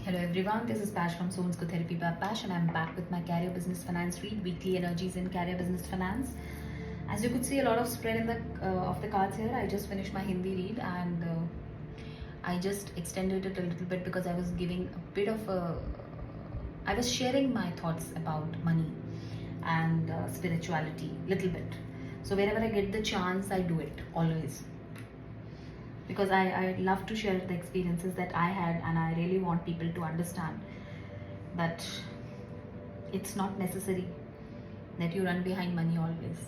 Hello everyone, this is Pash from Soul's Good Therapy by Pash, and I'm back with my Career Business Finance read, weekly energies in Career Business Finance. As you could see, a lot of spread in the of the cards here. I just finished my Hindi read, and I just extended it a little bit because I was giving a bit of a I was sharing my thoughts about money and spirituality little bit. So wherever I get the chance, I do it always, because I love to share the experiences that I had, and I really want people to understand that it's not necessary that you run behind money always.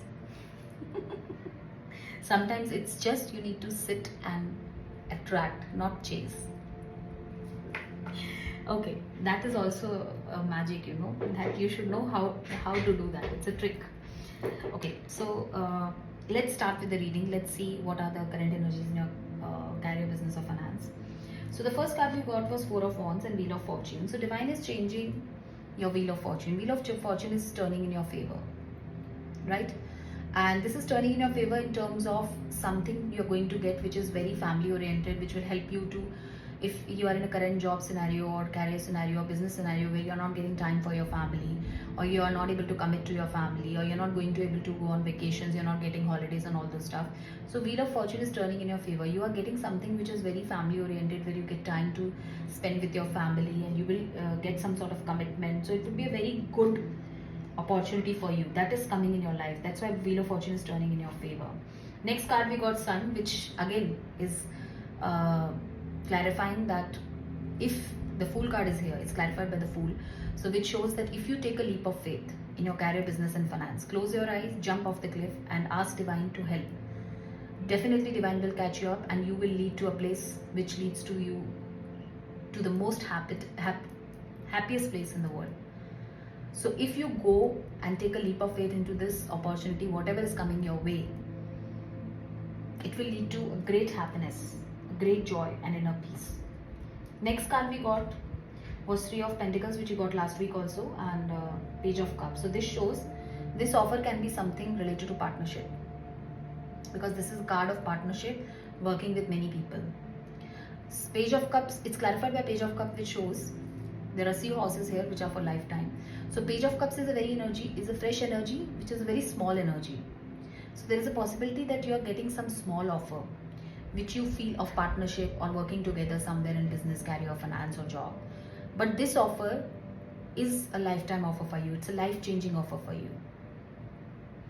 Sometimes it's just you need to sit and attract, not chase. Okay, that is also a magic, that you should know how to do that. It's a trick. Okay, so let's start with the reading. Let's see what are the current energies in your career, business, or finance. So the first card we got was Four of Wands and Wheel of Fortune. So Divine is changing your Wheel of Fortune. Wheel of Fortune is turning in your favor, right? And this is turning in your favor in terms of something you're going to get which is very family oriented, which will help you to, if you are in a current job scenario or career scenario or business scenario where you're not getting time for your family, or you are not able to commit to your family, or you're not going to able to go on vacations, you're not getting holidays and all those stuff. So Wheel of Fortune is turning in your favor. You are getting something which is very family oriented, where you get time to spend with your family, and you will get some sort of commitment. So it would be a very good opportunity for you that is coming in your life. That's why Wheel of Fortune is turning in your favor. Next card we got Sun, which again is clarifying that if the Fool card is here, it's clarified by the Fool. So which shows that if you take a leap of faith in your career, business, and finance, close your eyes, jump off the cliff, and ask Divine to help. Definitely Divine will catch you up, and you will lead to a place which leads to you to the most happiest place in the world. So if you go and take a leap of faith into this opportunity, whatever is coming your way, it will lead to a great happiness, a great joy, and inner peace. Next card we got was Three of Pentacles, which we got last week also, and Page of Cups. So this shows this offer can be something related to partnership, because this is a card of partnership, working with many people. Page of Cups, it's clarified by Page of Cups, which shows there are seahorses here which are for lifetime. So Page of Cups is a fresh energy, which is a very small energy. So there is a possibility that you are getting some small offer which you feel of partnership or working together somewhere in business, career, finance, or job. But this offer is a lifetime offer for you. It's a life-changing offer for you.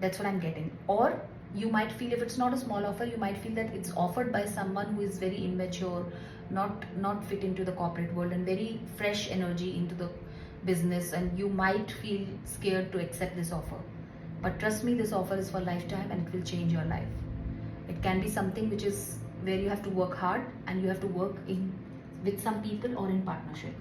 That's what I'm getting. Or you might feel, if it's not a small offer, you might feel that it's offered by someone who is very immature, not fit into the corporate world, and very fresh energy into the business, and you might feel scared to accept this offer. But trust me, this offer is for lifetime, and it will change your life. It can be something which is where you have to work hard, and you have to work with some people or in partnership.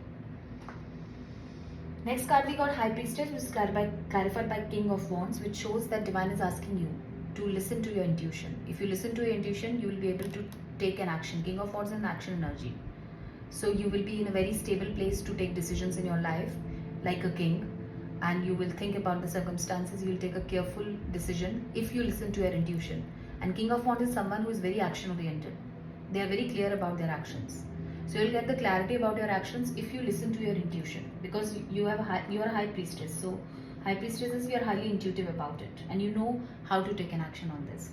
Next card we got High Priestess, which is clarified by King of Wands, which shows that Divine is asking you to listen to your intuition. If you listen to your intuition, you will be able to take an action. King of Wands is an action energy. So you will be in a very stable place to take decisions in your life like a king, and you will think about the circumstances. You will take a careful decision if you listen to your intuition. And King of Wands is someone who is very action oriented. They are very clear about their actions. So you'll get the clarity about your actions if you listen to your intuition, because you are a High Priestess. So High Priestesses, we are highly intuitive about it, and you know how to take an action on this.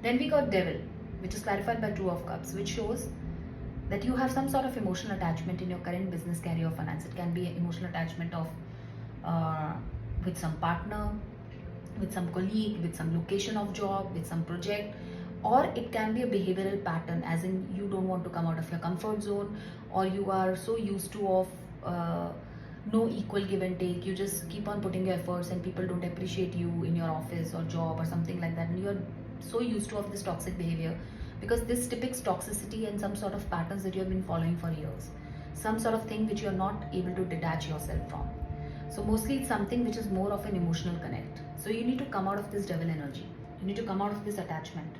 Then we got Devil, which is clarified by Two of Cups, which shows that you have some sort of emotional attachment in your current business, career, or finance. It can be an emotional attachment of with some partner, with some colleague, with some location of job, with some project, or it can be a behavioral pattern, as in you don't want to come out of your comfort zone, or you are so used to of no equal give and take. You just keep on putting your efforts, and people don't appreciate you in your office or job or something like that, and you're so used to of this toxic behavior, because this depicts toxicity and some sort of patterns that you have been following for years, some sort of thing which you are not able to detach yourself from. So mostly it's something which is more of an emotional connect. So you need to come out of this devil energy. You need to come out of this attachment,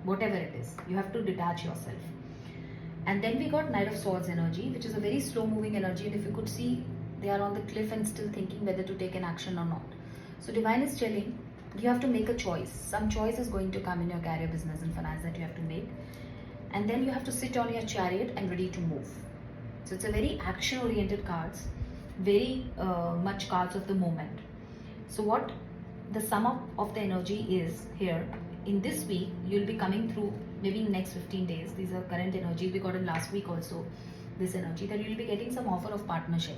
whatever it is. You have to detach yourself. And then we got Knight of Swords energy, which is a very slow moving energy, and if you could see, they are on the cliff and still thinking whether to take an action or not. So Divine is telling you have to make a choice. Some choice is going to come in your career, business, and finance that you have to make. And then you have to sit on your chariot and ready to move. So it's a very action oriented cards, very much cards of the moment. So what the sum up of the energy is here, in this week you'll be coming through, maybe in next 15 days, these are current energies, we got in last week also, this energy, that you'll be getting some offer of partnership.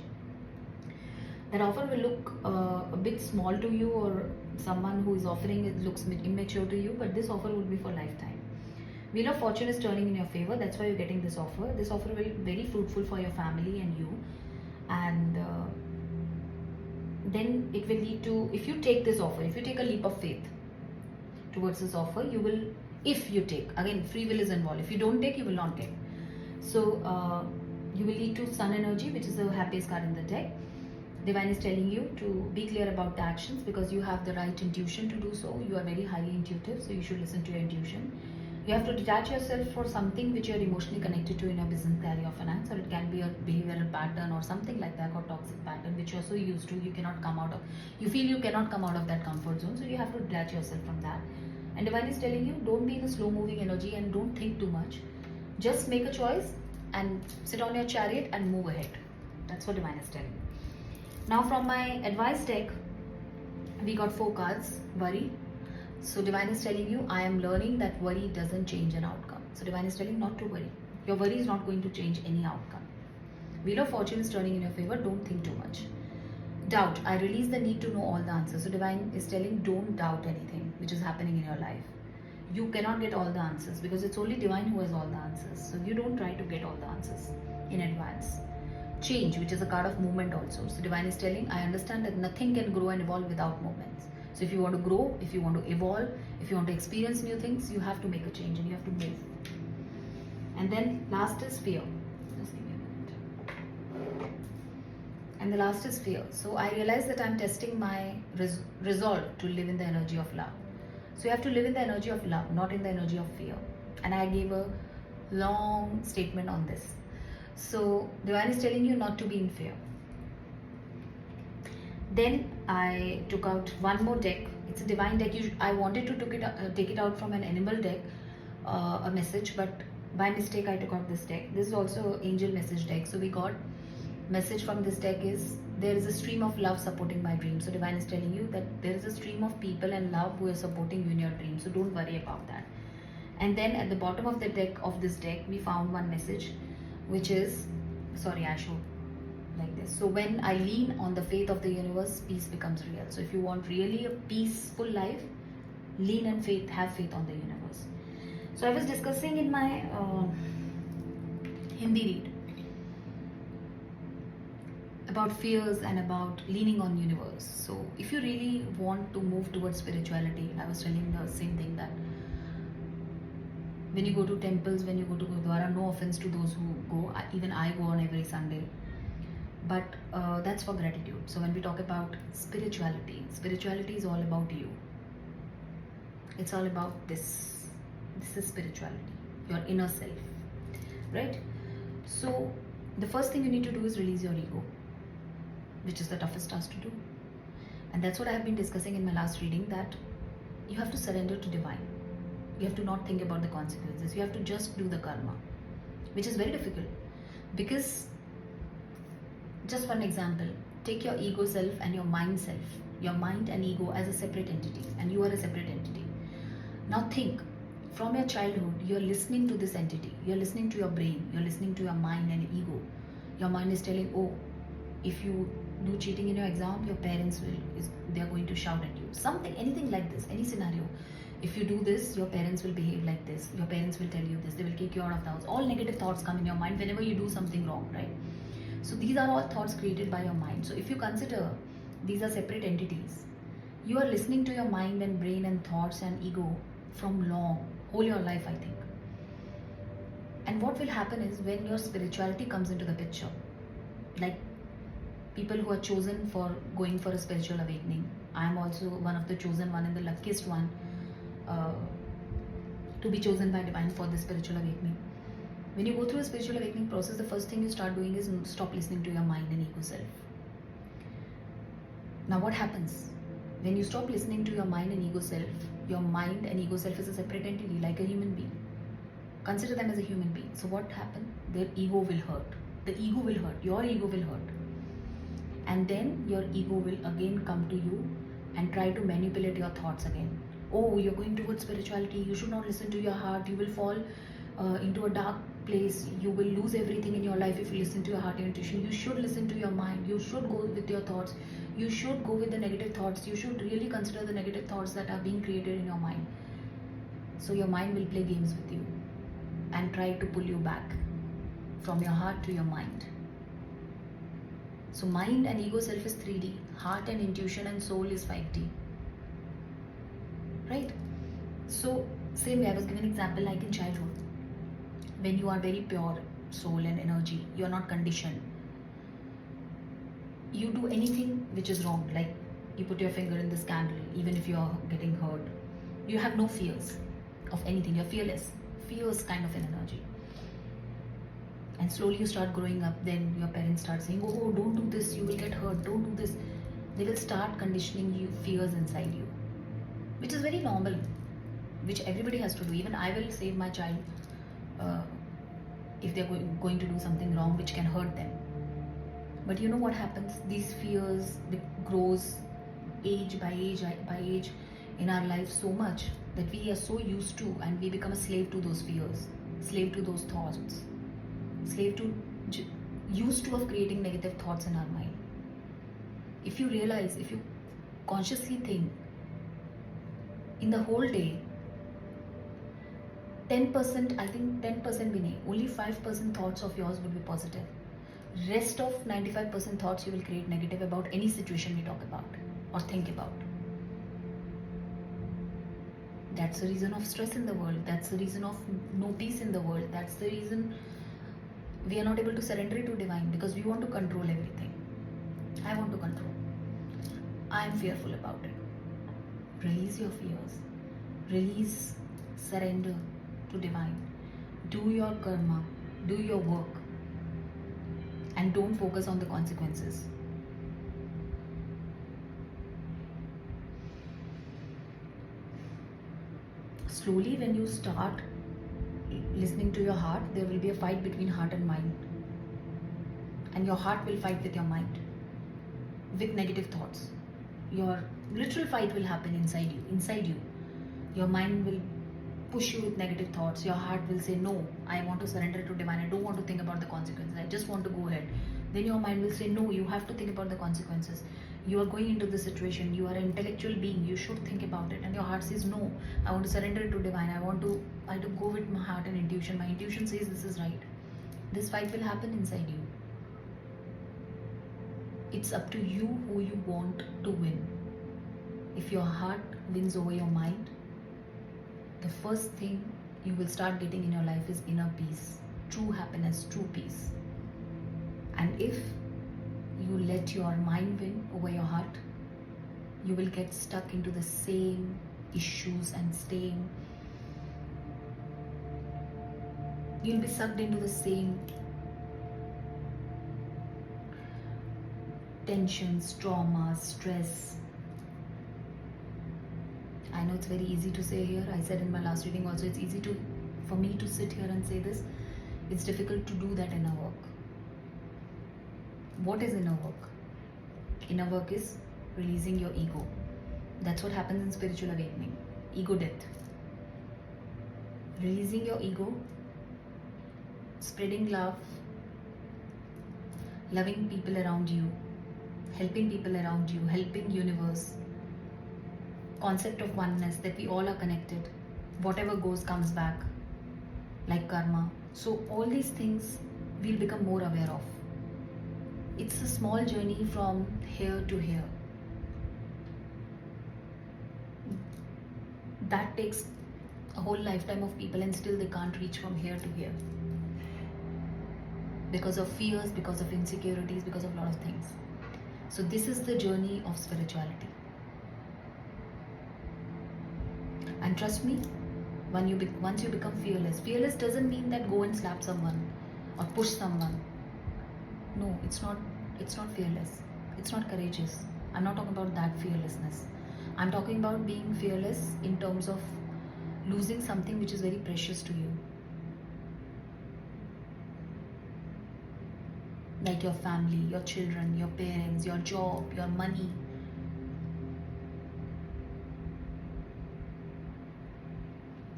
That offer will look a bit small to you, or someone who is offering it looks immature to you, but this offer will be for lifetime. Wheel of Fortune is turning in your favor, that's why you're getting this offer. This offer will be very fruitful for your family and you, and then it will lead to, if you take this offer, if you take a leap of faith towards this offer, you will, if you take, again free will is involved, if you don't take, you will not take. So you will lead to Sun energy, which is the happiest card in the deck. Divine is telling you to be clear about the actions, because you have the right intuition to do so. You are very highly intuitive, so you should listen to your intuition. You have to detach yourself for something which you are emotionally connected to in your business, career, or finance, or it can be a behavioral pattern or something like that, or toxic pattern which you are so used to, you cannot come out of, you feel you cannot come out of that comfort zone, so you have to detach yourself from that. And Divine is telling you, don't be in a slow moving energy and don't think too much. Just make a choice and sit on your chariot and move ahead. That's what Divine is telling. Now from my advice deck, we got 4 cards. Worry. So Divine is telling you, I am learning that worry doesn't change an outcome. So Divine is telling not to worry. Your worry is not going to change any outcome. Wheel of Fortune is turning in your favor. Don't think too much. Doubt. I release the need to know all the answers. So Divine is telling, don't doubt anything which is happening in your life. You cannot get all the answers, because it's only Divine who has all the answers. So you don't try to get all the answers in advance. Change, which is a card of movement also. So Divine is telling, I understand that nothing can grow and evolve without movements. So if you want to grow, if you want to evolve, if you want to experience new things, you have to make a change and you have to move. And then last is fear. Just give me a minute. And the last is fear. So I realize that I'm testing my resolve to live in the energy of love. So you have to live in the energy of love, not in the energy of fear. And I gave a long statement on this. So Divine is telling you not to be in fear. Then I took out one more deck. It's a Divine deck. I wanted to take it out from an animal deck, a message, but by mistake I took out this deck. This is also angel message deck. So we got message from this deck is, there is a stream of love supporting my dreams. So Divine is telling you that there is a stream of people and love who are supporting you in your dreams. So don't worry about that. And then at the bottom of the deck, of this deck, we found one message, which is, sorry, I showed like this. So when I lean on the faith of the universe, peace becomes real. So if you want really a peaceful life, lean and have faith on the universe. So I was discussing in my Hindi read about fears and about leaning on universe. So if you really want to move towards spirituality, I was telling the same thing, that when you go to temples, when you go to Gurdwara, no offense to those who go, even I go on every Sunday, but that's for gratitude. So when we talk about spirituality, spirituality is all about you. It's all about this. This is spirituality, your inner self, right? So the first thing you need to do is release your ego, which is the toughest task to do. And that's what I have been discussing in my last reading, that you have to surrender to Divine. You have to not think about the consequences. You have to just do the karma, which is very difficult. Because, just one example, take your ego self and your mind self, your mind and ego as a separate entity, and you are a separate entity. Now think, from your childhood, you're listening to this entity, you're listening to your brain, you're listening to your mind and ego. Your mind is telling, oh, if you do cheating in your exam, your parents they're going to shout at you. Something, anything like this, any scenario. If you do this, your parents will behave like this, your parents will tell you this, they will kick you out of the house. All negative thoughts come in your mind whenever you do something wrong, right? So these are all thoughts created by your mind. So if you consider these are separate entities, you are listening to your mind and brain and thoughts and ego from whole your life, I think. And what will happen is, when your spirituality comes into the picture, like people who are chosen for going for a spiritual awakening, I am also one of the chosen one and the luckiest one to be chosen by Divine for the spiritual awakening. When you go through a spiritual awakening process, the first thing you start doing is stop listening to your mind and ego self. Now what happens? When you stop listening to your mind and ego self, your mind and ego self is a separate entity, like a human being. Consider them as a human being. So what happens? Their ego will hurt. The ego will hurt. Your ego will hurt. And then your ego will again come to you and try to manipulate your thoughts again. Oh, you're going towards spirituality. You should not listen to your heart. You will fall into a dark place. You will lose everything in your life if you listen to your heart and intuition. You should listen to your mind. You should go with your thoughts. You should go with the negative thoughts. You should really consider the negative thoughts that are being created in your mind. So your mind will play games with you and try to pull you back from your heart to your mind. So mind and ego self is 3D. Heart and intuition and soul is 5D. Right? So same way, I was giving an example like in childhood. When you are very pure soul and energy, you are not conditioned. You do anything which is wrong, like you put your finger in this candle, even if you are getting hurt. You have no fears of anything. You're fearless. Fears kind of an energy. And slowly you start growing up, then your parents start saying, oh, don't do this, you will get hurt, don't do this. They will start conditioning you fears inside you, which is very normal, which everybody has to do. Even I will save my child if they're going to do something wrong which can hurt them. But you know what happens? These fears grows age by age in our life so much that we are so used to, and we become a slave to those fears, slave to those thoughts, slave to used to of creating negative thoughts in our mind. If you realize, if you consciously think, in the whole day, 10%, I think 10% bhi nahi, only 5% thoughts of yours will be positive. Rest of 95% thoughts you will create negative about any situation we talk about or think about. That's the reason of stress in the world. That's the reason of no peace in the world. That's the reason we are not able to surrender to divine, because we want to control everything. I want to control. I am fearful about it. Release your fears. Release, surrender to divine. Do your karma. Do your work. And don't focus on the consequences. Slowly, when you start listening to your heart, there will be a fight between heart and mind. And your heart will fight with your mind, with negative thoughts. Your literal fight will happen inside you. Your mind will push you with negative thoughts. Your heart will say, no, I want to surrender to divine. I don't want to think about the consequences. I just want to go ahead. Then your mind will say, no, you have to think about the consequences. You are going into this situation. You are an intellectual being. You should think about it. And your heart says, no, I want to surrender to divine. I want to go with my heart and intuition. My intuition says this is right. This fight will happen inside you. It's up to you who you want to win. If your heart wins over your mind, the first thing you will start getting in your life is inner peace, true happiness, true peace. And if you let your mind win over your heart, you will get stuck into the same issues and you'll be sucked into the same tensions, traumas, stress. I know it's very easy to say here. I said in my last reading also, it's easy for me to sit here and say this. It's difficult to do that inner work. What is inner work? Inner work is releasing your ego. That's what happens in spiritual awakening. Ego death. Releasing your ego, spreading love, loving people around you, helping people around you, helping universe. Concept of oneness, that we all are connected. Whatever goes comes back, like karma. So all these things we'll become more aware of. It's a small journey from here to here. That takes a whole lifetime of people, and still they can't reach from here to here. Because of fears, because of insecurities, because of a lot of things. So this is the journey of spirituality. And trust me, once you become fearless, fearless doesn't mean that go and slap someone or push someone. No, it's not fearless. It's not courageous. I'm not talking about that fearlessness. I'm talking about being fearless in terms of losing something which is very precious to you. like your family, your children, your parents, your job, your money.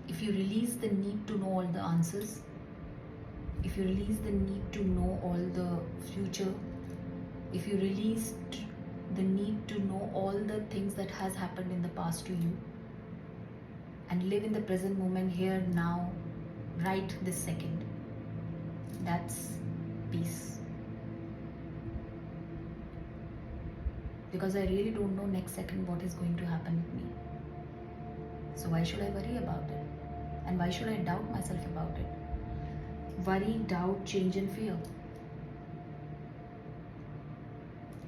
If you release the need to know all the answers, if you release the need to know all the future, if you release the need to know all the things that has happened in the past to you, and live in the present moment, here, now, right this second, that's peace. Because I really don't know next second what is going to happen with me. So why should I worry about it? And why should I doubt myself about it? Worry, doubt, change and fear.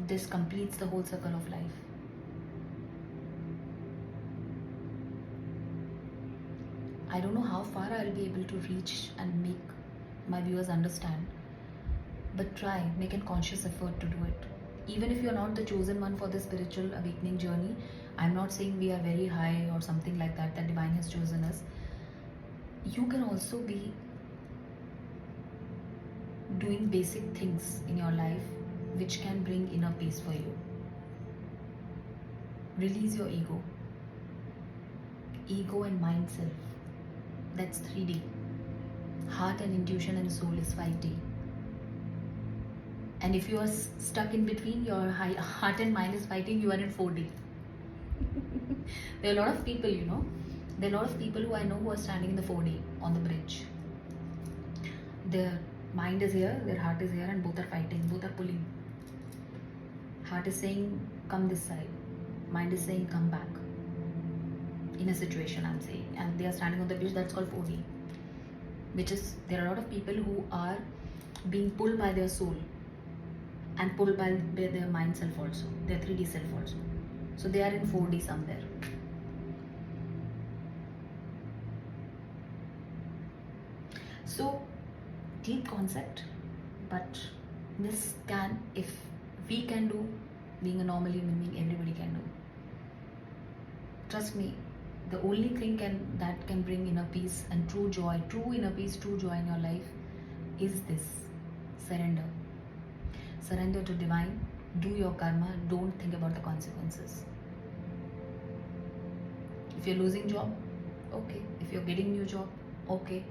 This completes the whole circle of life. I don't know how far I'll be able to reach and make my viewers understand. But try, make a conscious effort to do it. Even if you're not the chosen one for the spiritual awakening journey, I'm not saying we are very high or something like that, that divine has chosen us. You can also be doing basic things in your life which can bring inner peace for you. Release your ego. Ego and mind self. That's 3D. Heart and intuition and soul is 5D. And if you are stuck in between, your heart and mind is fighting, you are in 4D. There are a lot of people, there are a lot of people who I know who are standing in the 4D on the bridge. Their mind is here, their heart is here, and both are fighting, both are pulling. Heart is saying, come this side. Mind is saying, come back. In a situation, I'm saying. And they are standing on the bridge, that's called 4D. Which is, there are a lot of people who are being pulled by their soul and pulled by their mind self also, their 3D self also. So they are in 4D somewhere. So, deep concept, but this can, if we can do, being a normal human being, everybody can do. Trust me, the only thing that can bring inner peace and true joy, true inner peace, true joy in your life is this: surrender. Surrender to divine, do your karma, don't think about the consequences. If you're losing job, okay. If you're getting new job, okay.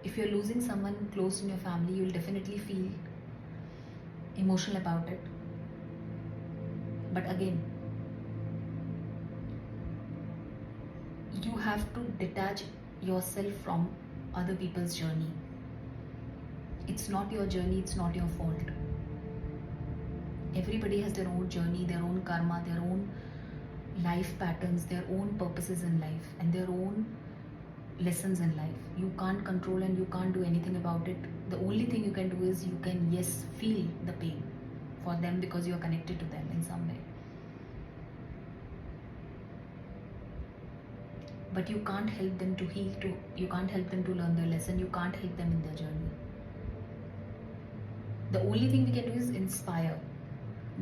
If you're losing someone close in your family, you'll definitely feel emotional about it. But again, you have to detach yourself from other people's journey. It's not your journey, it's not your fault. Everybody has their own journey, their own karma, their own life patterns, their own purposes in life, and their own lessons in life. You can't control and you can't do anything about it. The only thing you can do is you can, yes, feel the pain for them because you are connected to them in some way. But you can't help them to heal, you can't help them to learn their lesson, you can't help them in their journey. The only thing we can do is inspire,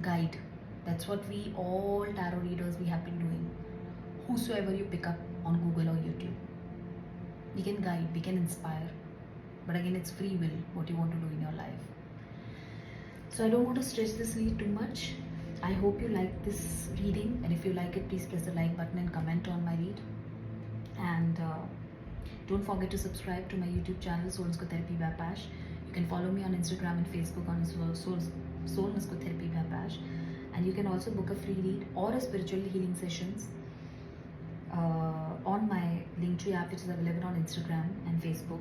guide. That's what we all tarot readers, we have been doing. Whosoever you pick up on Google or YouTube, we can guide, we can inspire. But again, it's free will, what you want to do in your life. So I don't want to stretch this read too much. I hope you like this reading, and if you like it, please press the like button and comment on my read. And don't forget to subscribe to my YouTube channel, Soul Therapy by Pash. You can follow me on Instagram and Facebook on Soul Therapy by Pash. And you can also book a free read or a spiritual healing sessions on my Linktree app, which is available on Instagram and Facebook.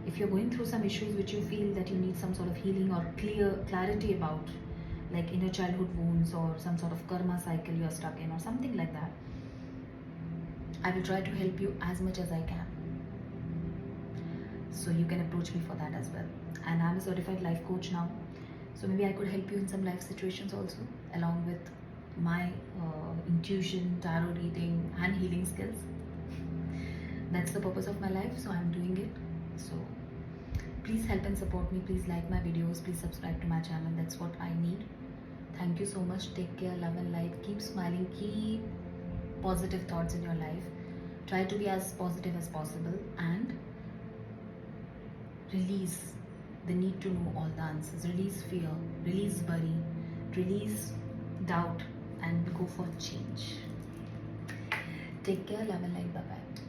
If you're going through some issues which you feel that you need some sort of healing or clarity about, like inner childhood wounds or some sort of karma cycle you're stuck in or something like that, I will try to help you as much as I can. So you can approach me for that as well. And I'm a certified life coach now. So maybe I could help you in some life situations also, along with my intuition, tarot reading and healing skills. That's the purpose of my life, so I'm doing it. So please help and support me. Please like my videos. Please subscribe to my channel. That's what I need. Thank you so much. Take care, love and light. Keep smiling. Keep positive thoughts in your life. Try to be as positive as possible and release the need to know all the answers. Release fear, release worry, release doubt, and go for change. Take care, love and light. Bye bye.